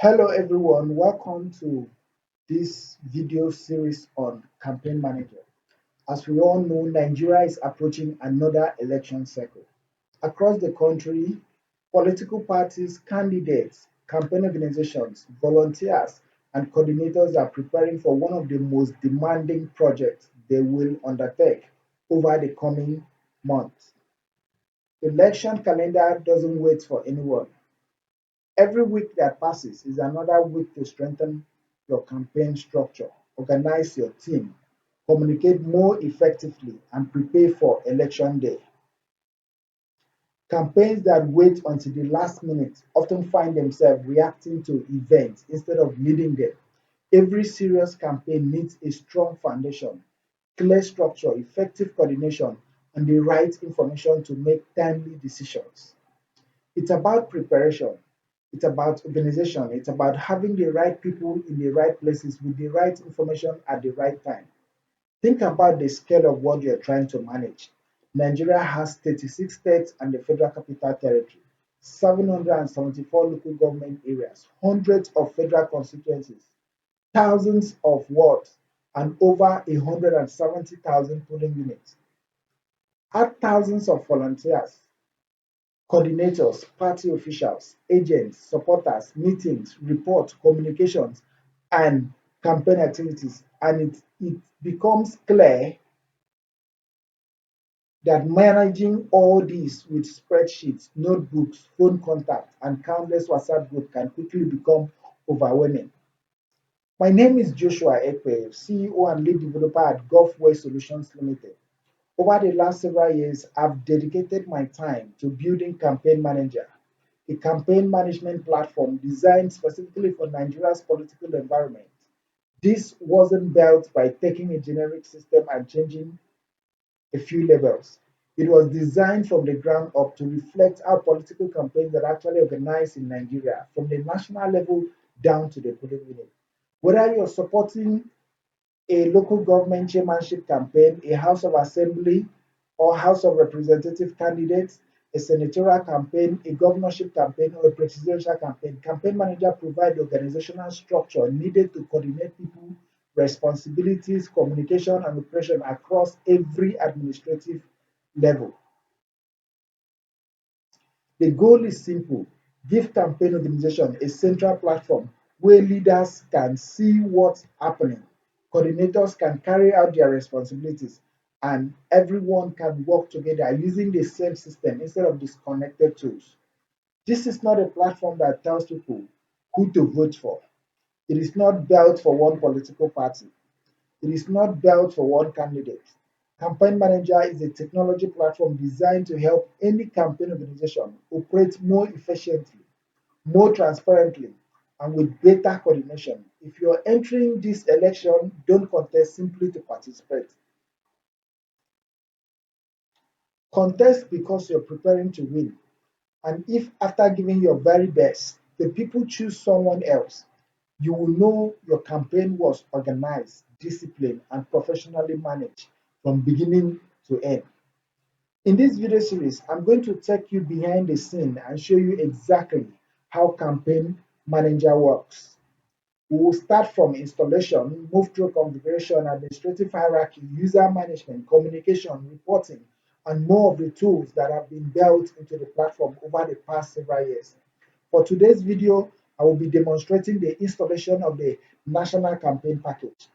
Hello everyone, welcome to this video series on Campaign Manager. As we all know, Nigeria is approaching another election cycle. Across the country, political parties, candidates, campaign organizations, volunteers, and coordinators are preparing for one of the most demanding projects they will undertake over the coming months. The election calendar doesn't wait for anyone. Every week that passes is another week to strengthen your campaign structure, organize your team, communicate more effectively, and prepare for election day. Campaigns that wait until the last minute often find themselves reacting to events instead of leading them. Every serious campaign needs a strong foundation, clear structure, effective coordination, and the right information to make timely decisions. It's about preparation. It's about organization. It's about having the right people in the right places with the right information at the right time. Think about the scale of what you're trying to manage. Nigeria has 36 states and the Federal Capital Territory, 774 local government areas, hundreds of federal constituencies, thousands of wards, and over 170,000 polling units. Add thousands of volunteers, coordinators, party officials, agents, supporters, meetings, reports, communications, and campaign activities. And it becomes clear that managing all these with spreadsheets, notebooks, phone contacts, and countless WhatsApp groups can quickly become overwhelming. My name is Joshua Ekpe, CEO and lead developer at Govware Solutions Limited. Over the last several years, I've dedicated my time to building Campaign Manager, a campaign management platform designed specifically for Nigeria's political environment. This wasn't built by taking a generic system and changing a few levels. It was designed from the ground up to reflect how political campaigns are actually organized in Nigeria, from the national level down to the polling unit. Whether you're supporting a local government chairmanship campaign, a House of Assembly or House of Representative candidates, a senatorial campaign, a governorship campaign, or a presidential campaign, campaign manager provide the organizational structure needed to coordinate people, responsibilities, communication, and operation across every administrative level. The goal is simple: give campaign organization a central platform where leaders can see what's happening, coordinators can carry out their responsibilities, and everyone can work together using the same system instead of disconnected tools. This is not a platform that tells people who to vote for. It is not built for one political party. It is not built for one candidate. Campaign Manager is a technology platform designed to help any campaign organization operate more efficiently, more transparently, and with better coordination. If you're entering this election, don't contest simply to participate. Contest because you're preparing to win. And if after giving your very best, the people choose someone else, you will know your campaign was organized, disciplined, and professionally managed from beginning to end. In this video series, I'm going to take you behind the scene and show you exactly how Campaign Manager works. We will start from installation, move through configuration, administrative hierarchy, user management, communication, reporting, and more of the tools that have been built into the platform over the past several years. For today's video, I will be demonstrating the installation of the National Campaign Package.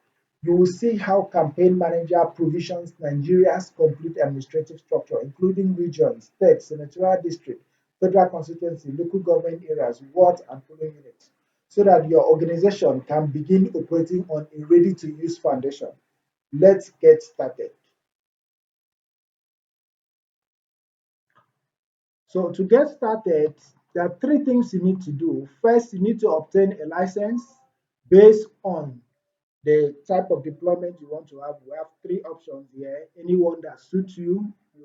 You will see how Campaign Manager provisions Nigeria's complete administrative structure, including regions, states, senatorial district, federal constituency, local government areas, wards, and polling units, so that your organization can begin operating on a ready-to-use foundation. Let's get started. So to get started, there are three things you need to do. First, you need to obtain a license based on the type of deployment you want to have. We have three options here. Anyone that suits you, you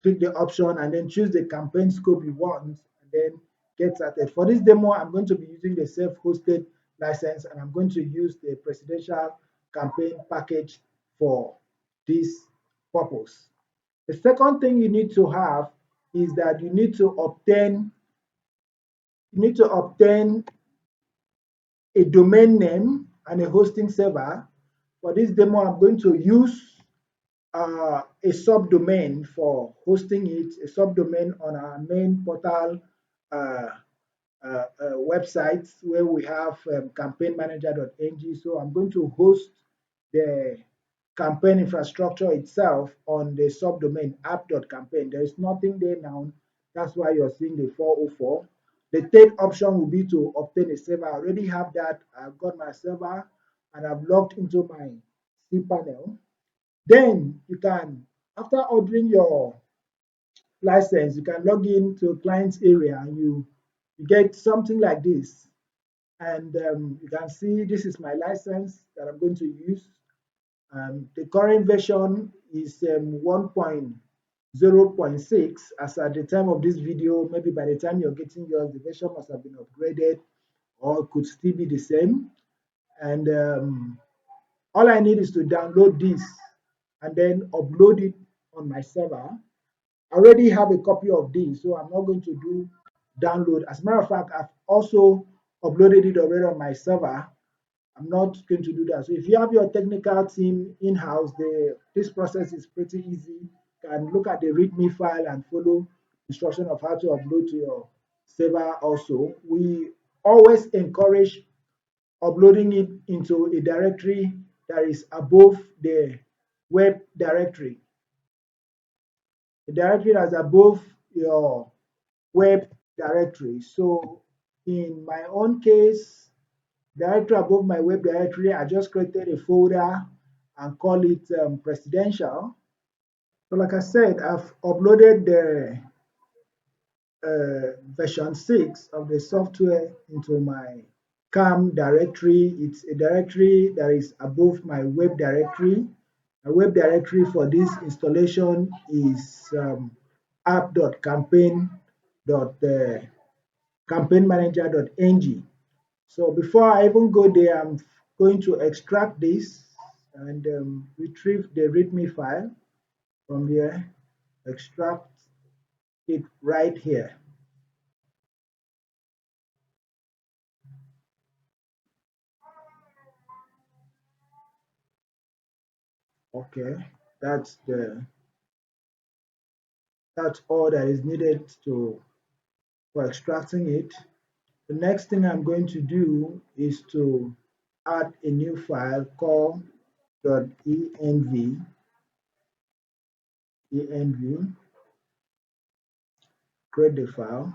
pick the option and then choose the campaign scope you want and then get started. For this demo, I'm going to be using the self-hosted license and I'm going to use the presidential campaign package for this purpose. The second thing you need to have is that you need to obtain a domain name and a hosting server. For this demo, I'm going to use a subdomain for hosting it, a subdomain on our main portal uh, websites where we have campaignmanager.ng. So I'm going to host the campaign infrastructure itself on the subdomain app.campaign. There is nothing there now. That's why you're seeing the 404. The third option will be to obtain a server. I already have that. I've got my server and I've logged into my cPanel. Then you can, after ordering your license, you can log in to a client's area and you get something like this. And you can see this is my license that I'm going to use. The current version is 1.0.6 as at the time of this video. Maybe by the time you're getting yours, the version must have been upgraded or could still be the same. And all I need is to download this and then upload it on my server. I already have a copy of this, so I'm not going to do download. As a matter of fact, I've also uploaded it already on my server. I'm not going to do that. So if you have your technical team in-house, this process is pretty easy. You can look at the README file and follow instruction of how to upload to your server also. We always encourage uploading it into a directory that is above the web directory. The directory that's above your web directory. So in my own case, directory above my web directory, I just created a folder and call it presidential. So like I said, I've uploaded the version 6 of the software into my CAM directory. It's a directory that is above my web directory. A web directory for this installation is app.campaignmanager.ng. So before I even go there, I'm going to extract this and retrieve the README file from here, extract it right here. Okay, that's all that is needed for extracting it. The next thing I'm going to do is to add a new file called .env, create the file,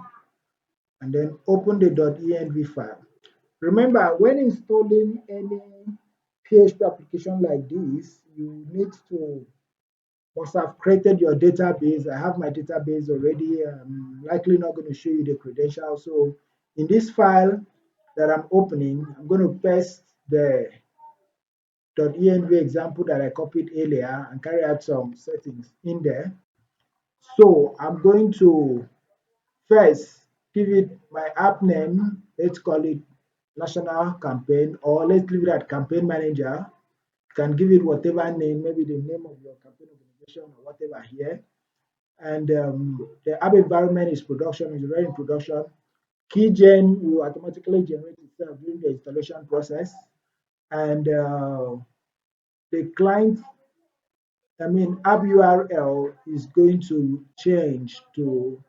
and then open the .env file. Remember, when installing any PHP application like this, you need to must have created your database. I have my database already. I'm likely not going to show you the credentials. So in this file that I'm opening, I'm going to paste the .env example that I copied earlier and carry out some settings in there. So I'm going to first give it my app name. Let's call it National Campaign, or let's leave it at Campaign Manager. You can give it whatever name, maybe the name of your campaign organization or whatever here. And the app environment is production, is already in production. Keygen will automatically generate itself during the installation process. And the client, app URL is going to change to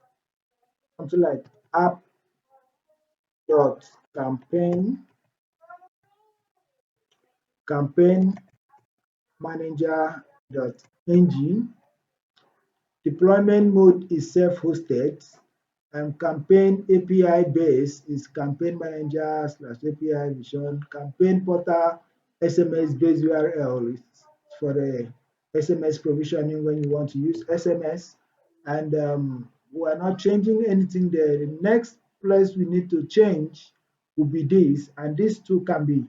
something like app.campaignmanager.ng. Deployment mode is self-hosted, and campaign API base is campaign manager / API vision. Campaign portal SMS based URL is for the SMS provisioning when you want to use SMS. And we are not changing anything there. The next place we need to change will be this, and these two can be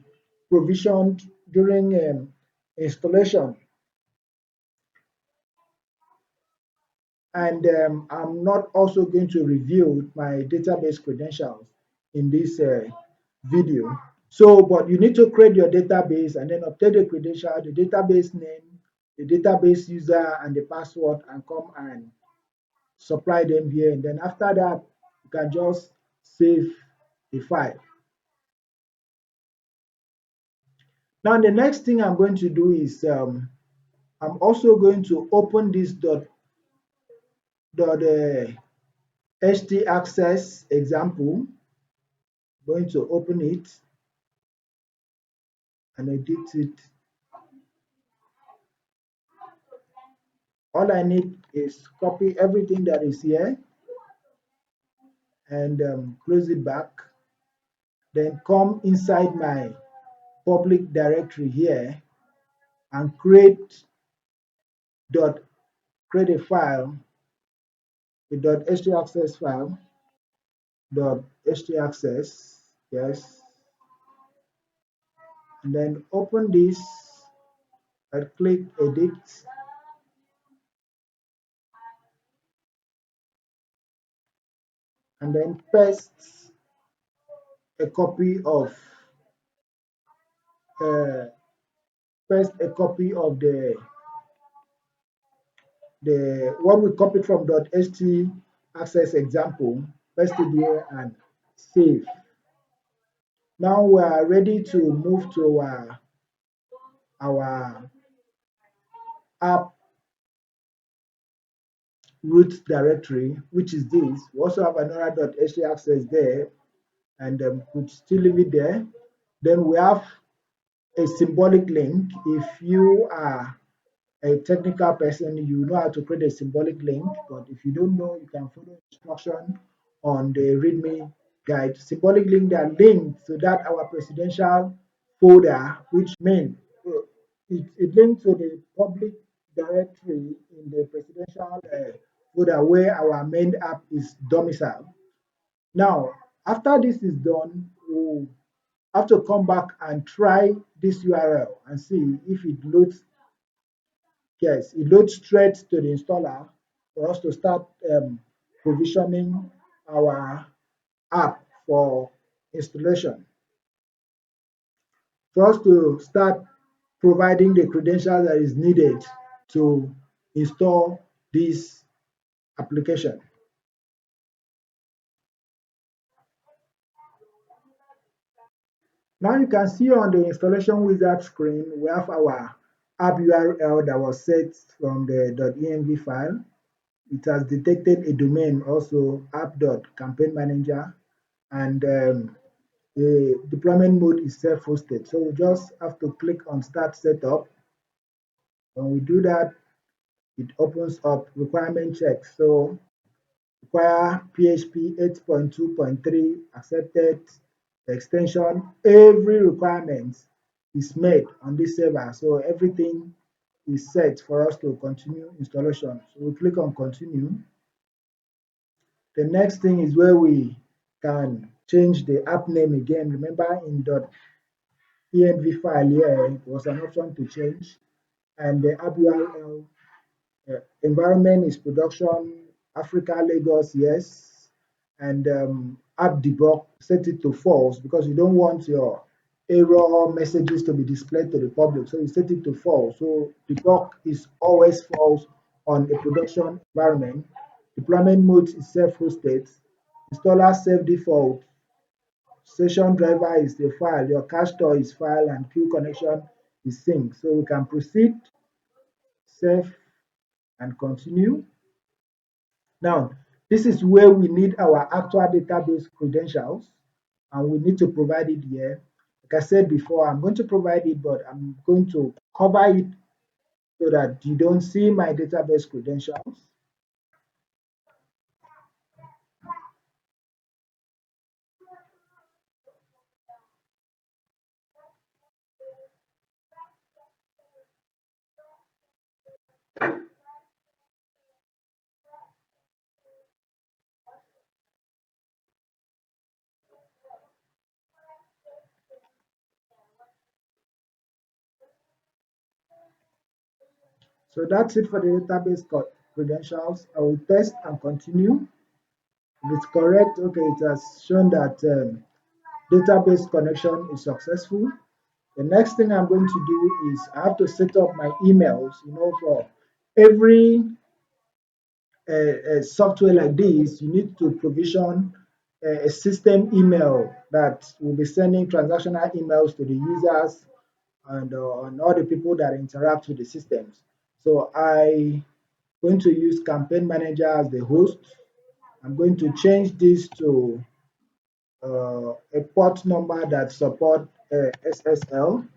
provisioned during installation. And I'm not also going to review my database credentials in this video. So, but you need to create your database and then obtain the credential, the database name, the database user, and the password, and come and supply them here. And then after that, you can just save the file. Now the next thing I'm going to do is I'm also going to open this htaccess example. Going to open it and edit it. All I need is copy everything that is here and close it back. Then come inside my public directory here and create a file, a .htaccess file, .htaccess, yes, and then open this and click edit, and then paste a copy of uh, the what we copied from .htaccess example, paste it here and save. Now we are ready to move to our app root directory, which is this. We also have another .htaccess there, and could still leave it there. Then we have a symbolic link. If you are a technical person, you know how to create a symbolic link, but if you don't know, you can follow instruction on the README guide. Symbolic link that links to that our presidential folder, which means it links to the public directory in the presidential folder where our main app is domiciled. Now, after this is done, we'll have to come back and try this URL and see if it loads. Yes, it loads straight to the installer for us to start provisioning our app for installation. For us to start providing the credentials that is needed to install this application. Now you can see on the installation wizard screen, we have our app URL that was set from the .env file. It has detected a domain also app.campaignmanager, and the deployment mode is self-hosted. So we just have to click on start setup. When we do that, it opens up requirement checks. So require PHP 8.2.3 accepted, the extension, every requirement is made on this server. So everything is set for us to continue installation. So we click on continue. The next thing is where we can change the app name again. Remember in .env file here, there was an option to change, and the app URL environment is production Africa Lagos, yes, and app debug, set it to false because you don't want your error messages to be displayed to the public, so you set it to false. So debug is always false on a production environment. Deployment mode is self-hosted. Installer self default. Session driver is the file. Your cache store is file, and queue connection is sync. So we can proceed, save, and continue. Now, this is where we need our actual database credentials, and we need to provide it here. Like I said before, I'm going to provide it, but I'm going to cover it so that you don't see my database credentials. So that's it for the database credentials. I will test and continue. If it's correct, okay, it has shown that database connection is successful. The next thing I'm going to do is I have to set up my emails, for every software like this, you need to provision a system email that will be sending transactional emails to the users and on all the people that interact with the systems. So I going to use Campaign Manager as the host. I'm going to change this to a port number that support SSL,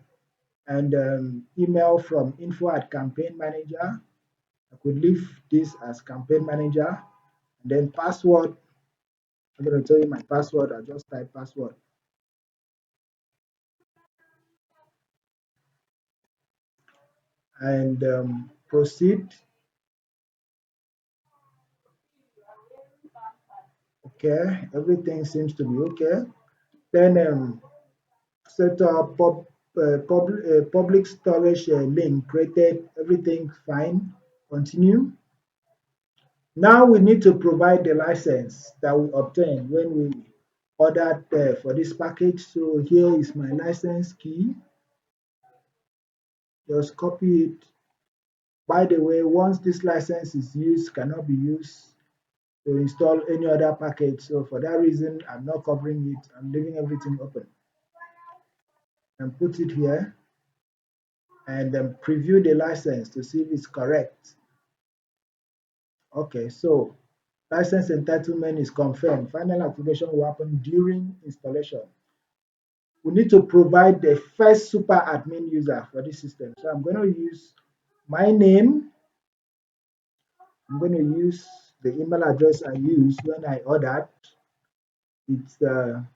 and email from info at Campaign Manager. I could leave this as Campaign Manager. And then password, I'm going to tell you my password. I just type password. And proceed. Okay, everything seems to be okay. Then set up public storage link created. Everything fine. Continue. Now we need to provide the license that we obtained when we ordered for this package. So here is my license key. Just copy it. By the way, once this license is used, cannot be used to install any other package. So for that reason, I'm not covering it. I'm leaving everything open. And put it here and then preview the license to see if it's correct. Okay, so license entitlement is confirmed. Final activation will happen during installation. We need to provide the first super admin user for this system. So I'm going to use my name. I'm going to use the email address I used when I ordered. It's the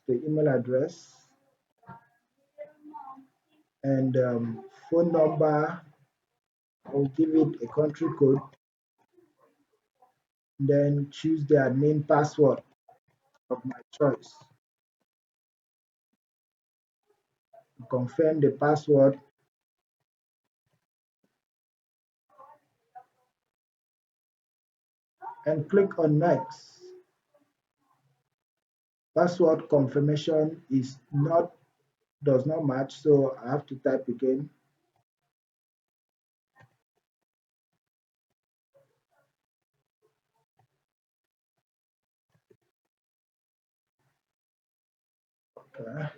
email address and phone number. I'll give it a country code. Then choose the admin password of my choice. Confirm the password. And click on next. Password confirmation does not match, so I have to type again. Okay,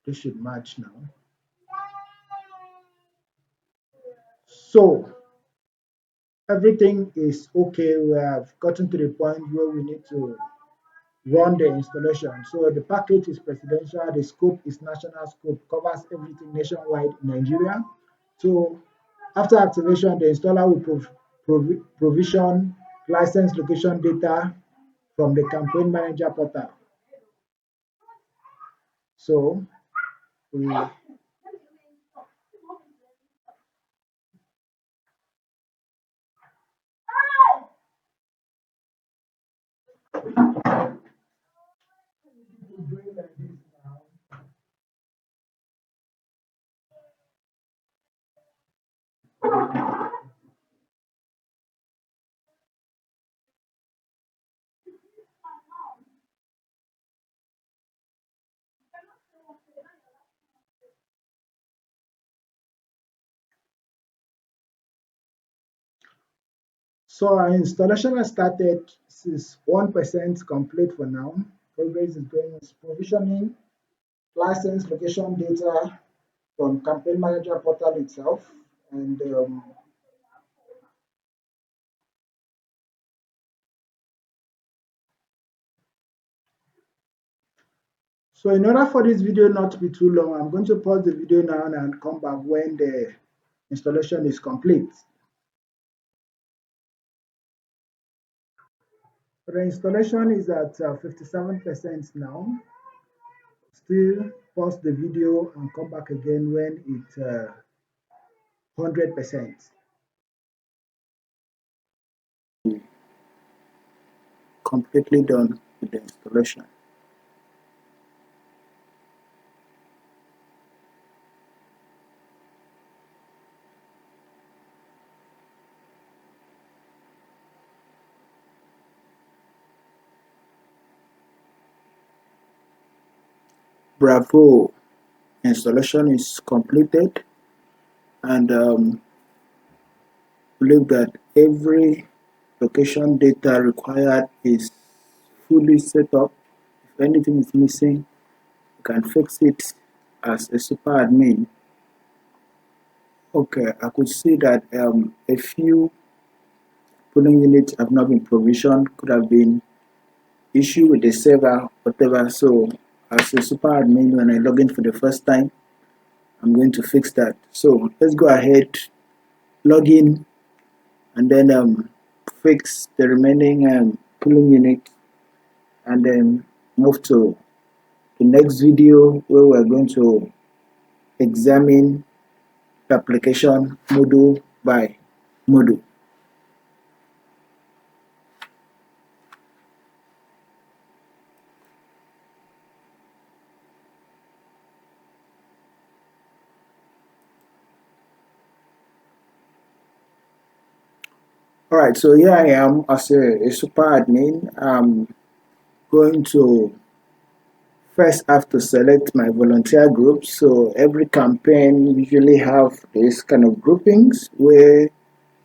this should match now. So everything is okay. We have gotten to the point where we need to run the installation. So the package is presidential, the scope is national scope, covers everything nationwide in Nigeria. So after activation, the installer will provision license location data from the campaign manager portal. So we So our installation has started. This is 1% complete for now. Progress is going on provisioning license location data from campaign manager portal itself. And so in order for this video not to be too long, I'm going to pause the video now and come back when the installation is complete. The installation is at 57% now. Still pause the video and come back again when it's 100%. Completely done with the installation. Bravo! Installation is completed, and believe that every location data required is fully set up. If anything is missing, you can fix it as a super admin. Okay, I could see that a few polling units have not been provisioned, could have been issue with the server, whatever. So as a super admin, when I log in for the first time, I'm going to fix that. So let's go ahead, log in, and then fix the remaining polling unit, and then move to the next video where we're going to examine the application module by module. Alright, so here I am as a super admin. I'm going to first have to select my volunteer groups. So every campaign usually have this kind of groupings where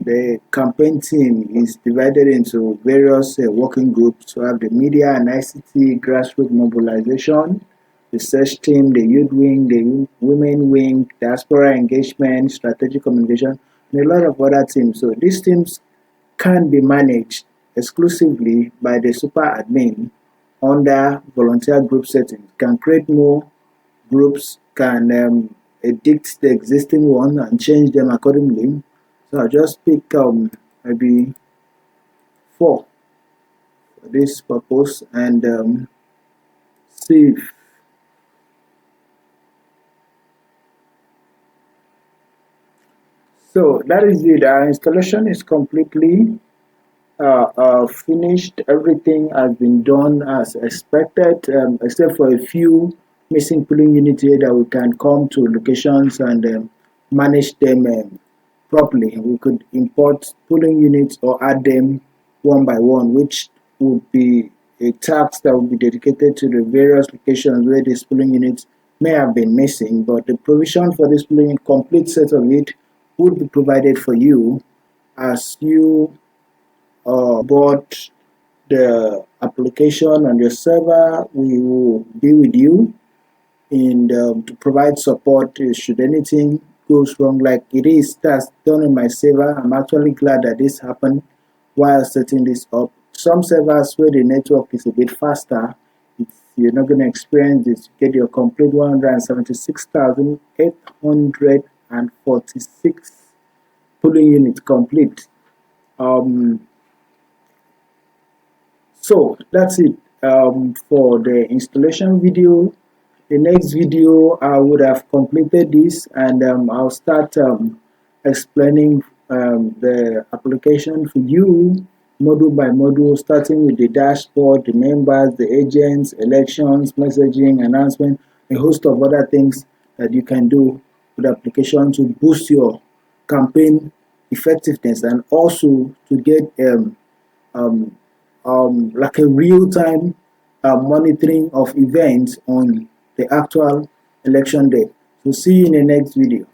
the campaign team is divided into various working groups. So have the media and ICT, grassroots mobilization, the research team, the youth wing, the women wing, diaspora engagement, strategic communication, and a lot of other teams. So these teams can be managed exclusively by the super admin under volunteer group settings. Can create more groups, can edit the existing one and change them accordingly. So I'll just pick maybe 4 for this purpose and save. So that is it. Our installation is completely finished. Everything has been done as expected, except for a few missing polling units here that we can come to locations and manage them properly. We could import polling units or add them one by one, which would be a task that would be dedicated to the various locations where these polling units may have been missing. But the provision for this polling complete set of it would be provided for you as you bought the application on your server. We will be with you and to provide support should anything goes wrong, like it is that's done on my server. I'm actually glad that this happened while setting this up. Some servers where the network is a bit faster, you're not going to experience this. You get your complete 176,846 polling units complete. So that's it for the installation video. The next video I would have completed this and I'll start explaining the application for you module by module, starting with the dashboard, the members, the agents, elections, messaging, announcement, a host of other things that you can do with the application to boost your campaign effectiveness and also to get like a real-time monitoring of events on the actual election day. So see you in the next video.